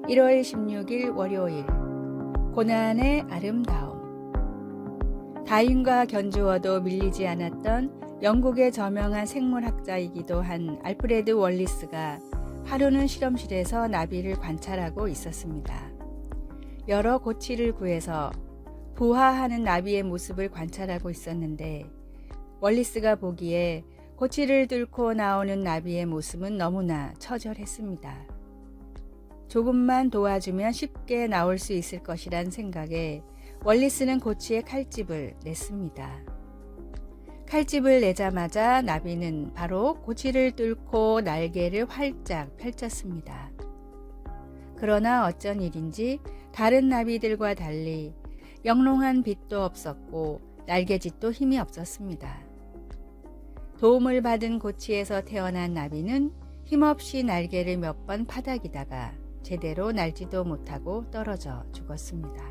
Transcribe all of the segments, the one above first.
1월 16일 월요일 고난의 아름다움. 다윈과 견주어도 밀리지 않았던 영국의 저명한 생물학자이기도 한 알프레드 월리스가 하루는 실험실에서 나비를 관찰하고 있었습니다. 여러 고치를 구해서 부화하는 나비의 모습을 관찰하고 있었는데 월리스가 보기에 고치를 뚫고 나오는 나비의 모습은 너무나 처절했습니다. 조금만 도와주면 쉽게 나올 수 있을 것이란 생각에 월리스는 고치에 칼집을 냈습니다. 칼집을 내자마자 나비는 바로 고치를 뚫고 날개를 활짝 펼쳤습니다. 그러나 어쩐 일인지 다른 나비들과 달리 영롱한 빛도 없었고 날개짓도 힘이 없었습니다. 도움을 받은 고치에서 태어난 나비는 힘없이 날개를 몇 번 파닥이다가 제대로 날지도 못하고 떨어져 죽었습니다.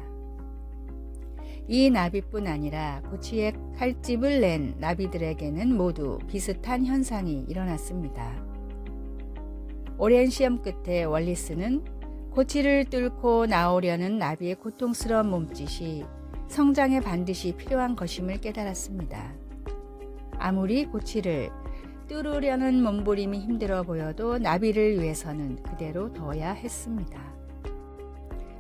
이 나비뿐 아니라 고치에 칼집을 낸 나비들에게는 모두 비슷한 현상이 일어났습니다. 오랜 시험 끝에 월리스는 고치를 뚫고 나오려는 나비의 고통스러운 몸짓이 성장에 반드시 필요한 것임을 깨달았습니다. 아무리 고치를 뚫으려는 몸부림이 힘들어 보여도 나비를 위해서는 그대로 둬야 했습니다.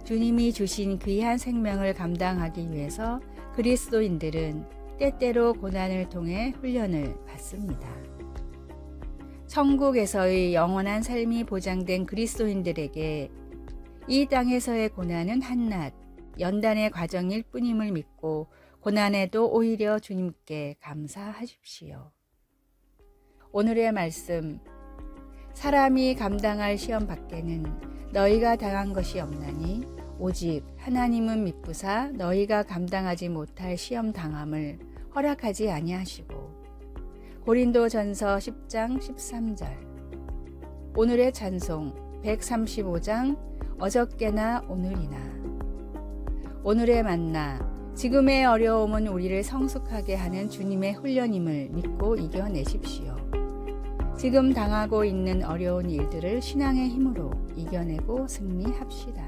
주님이 주신 귀한 생명을 감당하기 위해서 그리스도인들은 때때로 고난을 통해 훈련을 받습니다. 천국에서의 영원한 삶이 보장된 그리스도인들에게 이 땅에서의 고난은 한낱 연단의 과정일 뿐임을 믿고 고난에도 오히려 주님께 감사하십시오. 오늘의 말씀, 사람이 감당할 시험 밖에는 너희가 당한 것이 없나니 오직 하나님은 미쁘사 너희가 감당하지 못할 시험 당함을 허락하지 아니하시고. 고린도전서 10장 13절. 오늘의 찬송 135장 어저께나 오늘이나. 오늘의 만나, 지금의 어려움은 우리를 성숙하게 하는 주님의 훈련임을 믿고 이겨내십시오. 지금 당하고 있는 어려운 일들을 신앙의 힘으로 이겨내고 승리합시다.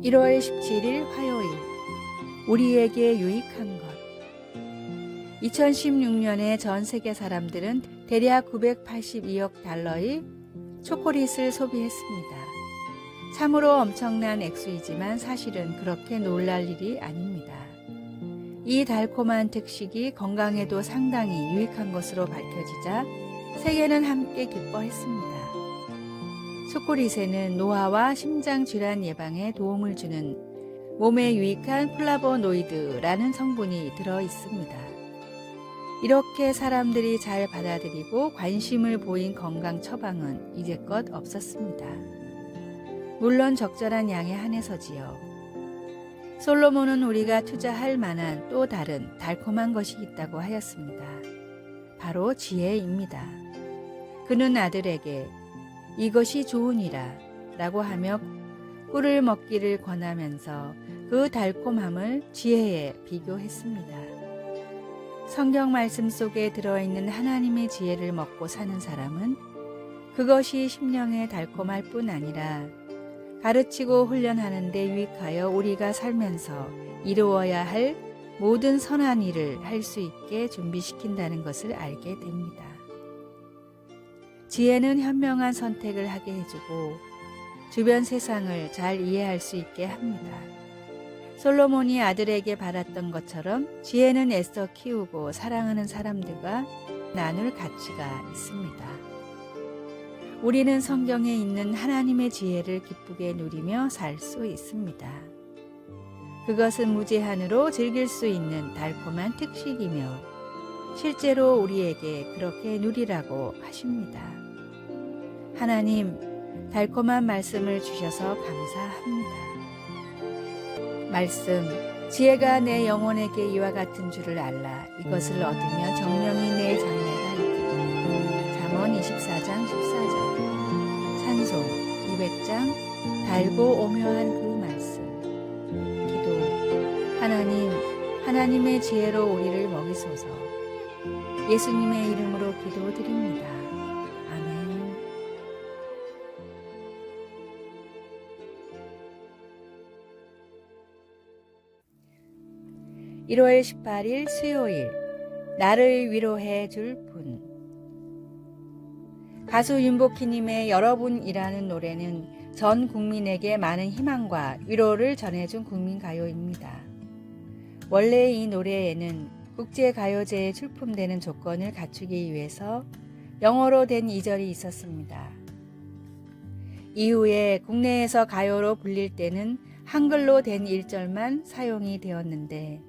(1월 17일) 화요일. 우리에게 유익한 것. 2016년에 전 세계 사람들은 대략 982억 달러의 초콜릿을 소비했습니다. 참으로 엄청난 액수이지만 사실은 그렇게 놀랄 일이 아닙니다. 이 달콤한 특식이 건강에도 상당히 유익한 것으로 밝혀지자 세계는 함께 기뻐했습니다. 초콜릿에는 노화와 심장질환 예방에 도움을 주는 몸에 유익한 플라보노이드라는 성분이 들어 있습니다. 이렇게 사람들이 잘 받아들이고 관심을 보인 건강 처방은 이제껏 없었습니다. 물론 적절한 양에 한해서지요. 솔로몬은 우리가 투자할 만한 또 다른 달콤한 것이 있다고 하였습니다. 바로 지혜입니다. 그는 아들에게 이것이 좋으니라 라고 하며 꿀을 먹기를 권하면서 그 달콤함을 지혜에 비교했습니다. 성경 말씀 속에 들어있는 하나님의 지혜를 먹고 사는 사람은 그것이 심령에 달콤할 뿐 아니라 가르치고 훈련하는 데 유익하여 우리가 살면서 이루어야 할 모든 선한 일을 할 수 있게 준비시킨다는 것을 알게 됩니다. 지혜는 현명한 선택을 하게 해주고 주변 세상을 잘 이해할 수 있게 합니다. 솔로몬이 아들에게 바랐던 것처럼 지혜는 애써 키우고 사랑하는 사람들과 나눌 가치가 있습니다. 우리는 성경에 있는 하나님의 지혜를 기쁘게 누리며 살 수 있습니다. 그것은 무제한으로 즐길 수 있는 달콤한 특식이며 실제로 우리에게 그렇게 누리라고 하십니다. 하나님, 달콤한 말씀을 주셔서 감사합니다. 말씀, 지혜가 내 영혼에게 이와 같은 줄을 알라. 이것을 얻으며 정령이 내 장래가 있기를. 잠언 24장 14절. 찬송 200장 달고 오묘한 그 말씀. 기도. 하나님, 하나님의 지혜로 우리를 먹이소서. 예수님의 이름으로 기도드립니다. 아멘. 1월 18일 수요일, 나를 위로해 줄 분. 가수 윤복희님의 여러분이라는 노래는 전 국민에게 많은 희망과 위로를 전해준 국민가요입니다. 원래 이 노래에는 국제가요제에 출품되는 조건을 갖추기 위해서 영어로 된 2절이 있었습니다. 이후에 국내에서 가요로 불릴 때는 한글로 된 1절만 사용이 되었는데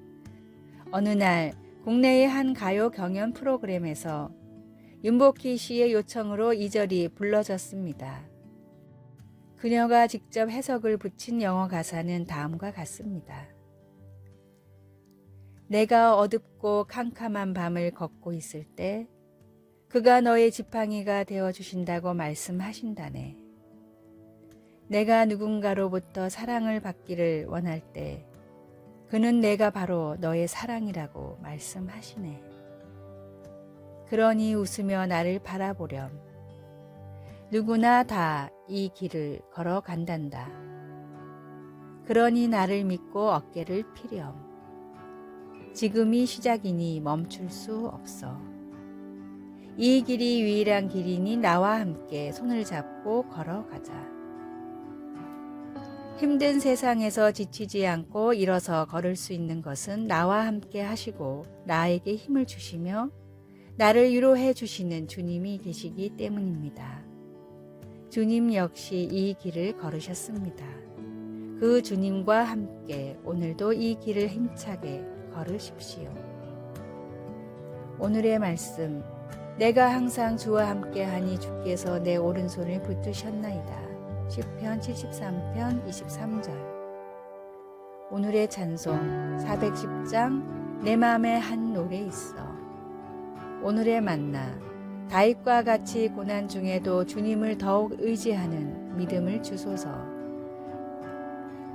어느 날 국내의 한 가요 경연 프로그램에서 윤복희 씨의 요청으로 2절이 불러졌습니다. 그녀가 직접 해석을 붙인 영어 가사는 다음과 같습니다. 내가 어둡고 캄캄한 밤을 걷고 있을 때 그가 너의 지팡이가 되어주신다고 말씀하신다네. 내가 누군가로부터 사랑을 받기를 원할 때 그는 내가 바로 너의 사랑이라고 말씀하시네. 그러니 웃으며 나를 바라보렴. 누구나 다 이 길을 걸어간단다. 그러니 나를 믿고 어깨를 피렴. 지금이 시작이니 멈출 수 없어. 이 길이 유일한 길이니 나와 함께 손을 잡고 걸어가자. 힘든 세상에서 지치지 않고 일어서 걸을 수 있는 것은 나와 함께 하시고 나에게 힘을 주시며 나를 위로해 주시는 주님이 계시기 때문입니다. 주님 역시 이 길을 걸으셨습니다. 그 주님과 함께 오늘도 이 길을 힘차게 걸으십시오. 오늘의 말씀, 내가 항상 주와 함께하니 주께서 내 오른손을 붙드셨나이다. 시편 73편 23절. 오늘의 찬송 410장 내 맘에 한 노래 있어. 오늘의 만나, 다윗과 같이 고난 중에도 주님을 더욱 의지하는 믿음을 주소서.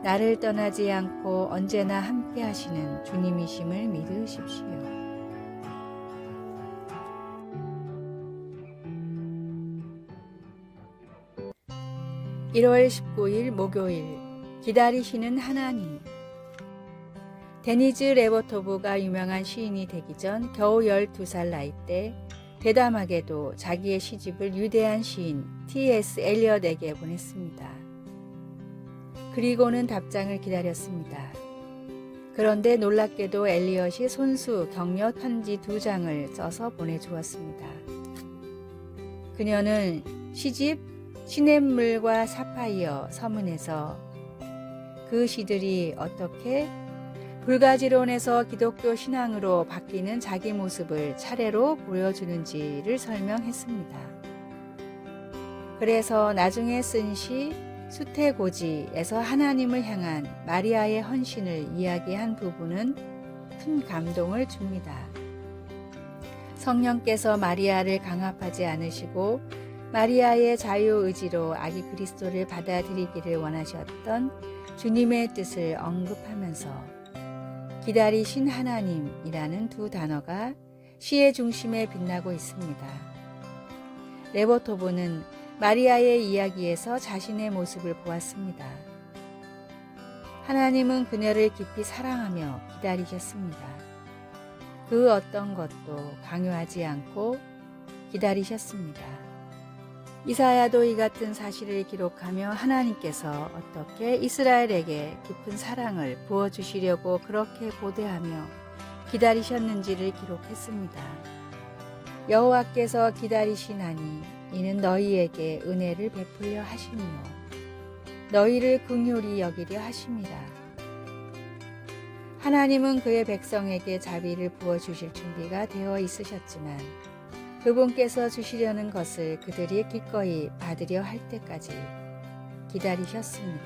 나를 떠나지 않고 언제나 함께 하시는 주님이심을 믿으십시오. (1월 19일) 목요일, 기다리시는 하나님. 데니즈 레버토브가 유명한 시인이 되기 전 겨우 12살 나이 때 대담하게도 자기의 시집을 위대한 시인 T.S. 엘리엇에게 보냈습니다. 그리고는 답장을 기다렸습니다. 그런데 놀랍게도 엘리엇이 손수 격려 편지 2장을 써서 보내주었습니다. 그녀는 시집 시냇물과 사파이어 서문에서 그 시들이 어떻게 불가지론에서 기독교 신앙으로 바뀌는 자기 모습을 차례로 보여주는지를 설명했습니다. 그래서 나중에 쓴 시 수태고지에서 하나님을 향한 마리아의 헌신을 이야기한 부분은 큰 감동을 줍니다. 성령께서 마리아를 강압하지 않으시고 마리아의 자유의지로 아기 그리스도를 받아들이기를 원하셨던 주님의 뜻을 언급하면서 기다리신 하나님이라는 2 단어가 시의 중심에 빛나고 있습니다. 레버토브는 마리아의 이야기에서 자신의 모습을 보았습니다. 하나님은 그녀를 깊이 사랑하며 기다리셨습니다. 그 어떤 것도 강요하지 않고 기다리셨습니다. 이사야도 이 같은 사실을 기록하며 하나님께서 어떻게 이스라엘에게 깊은 사랑을 부어주시려고 그렇게 고대하며 기다리셨는지를 기록했습니다. 여호와께서 기다리시나니 이는 너희에게 은혜를 베풀려 하시며 너희를 긍휼히 여기려 하심이라. 하나님은 그의 백성에게 자비를 부어주실 준비가 되어 있으셨지만 그분께서 주시려는 것을 그들이 기꺼이 받으려 할 때까지 기다리셨습니다.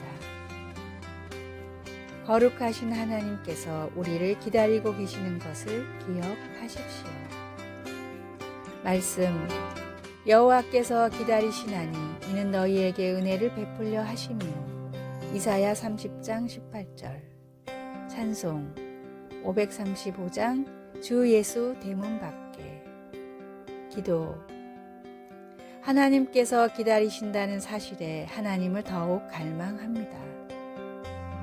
거룩하신 하나님께서 우리를 기다리고 계시는 것을 기억하십시오. 말씀, 여호와께서 기다리시나니 이는 너희에게 은혜를 베풀려 하시며 이사야 30장 18절. 찬송 535장 주 예수 대문 밖에. 기도. 하나님께서 기다리신다는 사실에 하나님을 더욱 갈망합니다.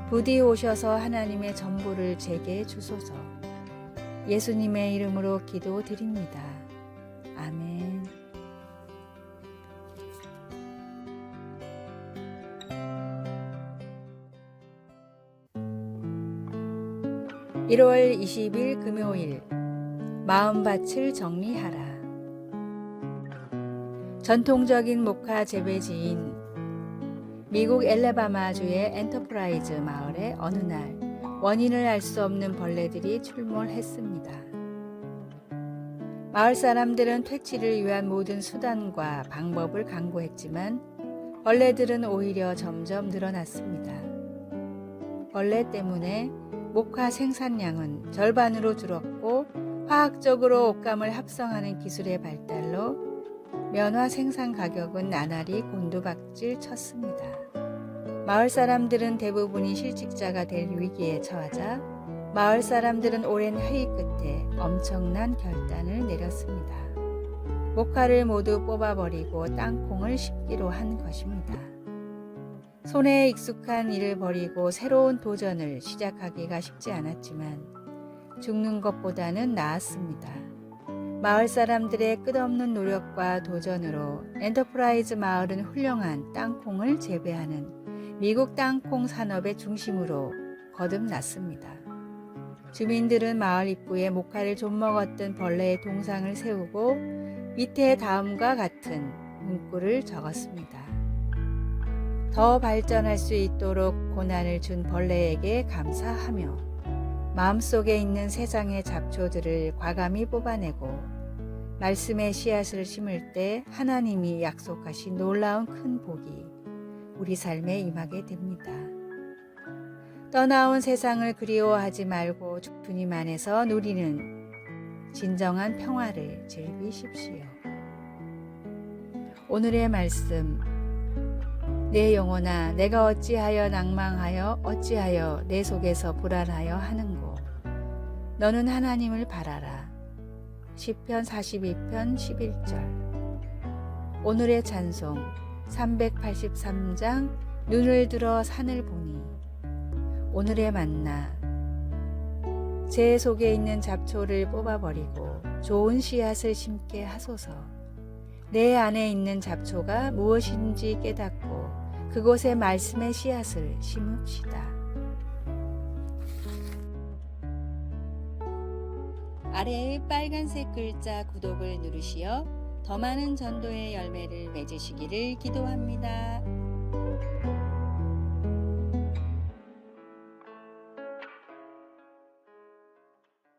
부디 오셔서 하나님의 전부를 제게 주소서. 예수님의 이름으로 기도드립니다. 아멘. (1월 20일) 금요일. 마음밭을 정리하라. 전통적인 모카 재배지인 미국 엘레바마주의 엔터프라이즈 마을에 어느 날 원인을 알 수 없는 벌레들이 출몰했습니다. 마을 사람들은 퇴치를 위한 모든 수단과 방법을 강구했지만 벌레들은 오히려 점점 늘어났습니다. 벌레 때문에 모카 생산량은 절반으로 줄었고, 화학적으로 옷감을 합성하는 기술의 발달로 면화 생산 가격은 나날이 곤두박질 쳤습니다. 마을 사람들은 대부분이 실직자가 될 위기에 처하자 마을 사람들은 오랜 회의 끝에 엄청난 결단을 내렸습니다. 모카를 모두 뽑아버리고 땅콩을 심기로 한 것입니다. 손에 익숙한 일을 버리고 새로운 도전을 시작하기가 쉽지 않았지만 죽는 것보다는 나았습니다. 마을 사람들의 끝없는 노력과 도전으로 엔터프라이즈 마을은 훌륭한 땅콩을 재배하는 미국 땅콩 산업의 중심으로 거듭났습니다. 주민들은 마을 입구에 모카를 좀먹었던 벌레의 동상을 세우고 밑에 다음과 같은 문구를 적었습니다. 더 발전할 수 있도록 고난을 준 벌레에게 감사하며 마음속에 있는 세상의 잡초들을 과감히 뽑아내고 말씀의 씨앗을 심을 때 하나님이 약속하신 놀라운 큰 복이 우리 삶에 임하게 됩니다. 떠나온 세상을 그리워하지 말고 주님 안에서 누리는 진정한 평화를 즐기십시오. 오늘의 말씀. 내 영혼아, 내가 어찌하여 낭망하여 어찌하여 내 속에서 불안하여 하는고. 너는 하나님을 바라라. 시편 42편 11절. 오늘의 찬송. 383장 눈을 들어 산을 보니. 오늘의 만나. 제 속에 있는 잡초를 뽑아버리고 좋은 씨앗을 심게 하소서. 내 안에 있는 잡초가 무엇인지 깨닫고 그곳에 말씀의 씨앗을 심읍시다. 아래의 빨간색 글자 구독을 누르시어 더 많은 전도의 열매를 맺으시기를 기도합니다.